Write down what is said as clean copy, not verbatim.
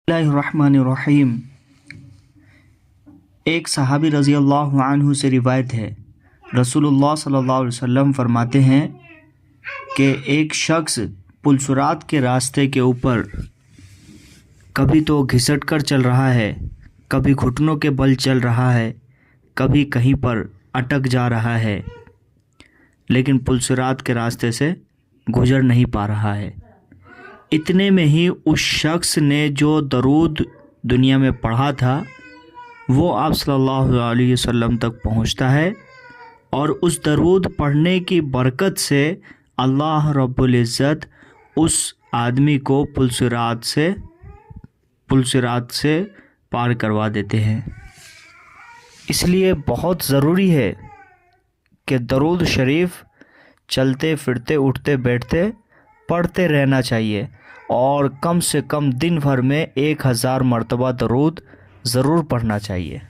बिस्मिल्लाहिर्रहमानिर्रहीम। एक सहाबी रज़ी अल्लाह अन्हु से रिवायत है, रसूलुल्लाह सल्लल्लाहु अलैहि वसल्लम फरमाते हैं कि एक शख्स पुलसरात के रास्ते के ऊपर कभी तो घिसट कर चल रहा है, कभी घुटनों के बल चल रहा है, कभी कहीं पर अटक जा रहा है, लेकिन पुलसरात के रास्ते से गुजर नहीं पा रहा है। इतने में ही उस शख्स ने जो दरूद दुनिया में पढ़ा था वो आप सल्लल्लाहु अलैहि वसल्लम तक पहुंचता है, और उस दरूद पढ़ने की बरकत से अल्लाह रब्बुल इज़्ज़त उस आदमी को पुलसरात से पार करवा देते हैं। इसलिए बहुत ज़रूरी है कि दरूद शरीफ चलते फिरते उठते बैठते पढ़ते रहना चाहिए, और कम से कम दिन भर में 1000 मरतबा दरूद ज़रूर पढ़ना चाहिए।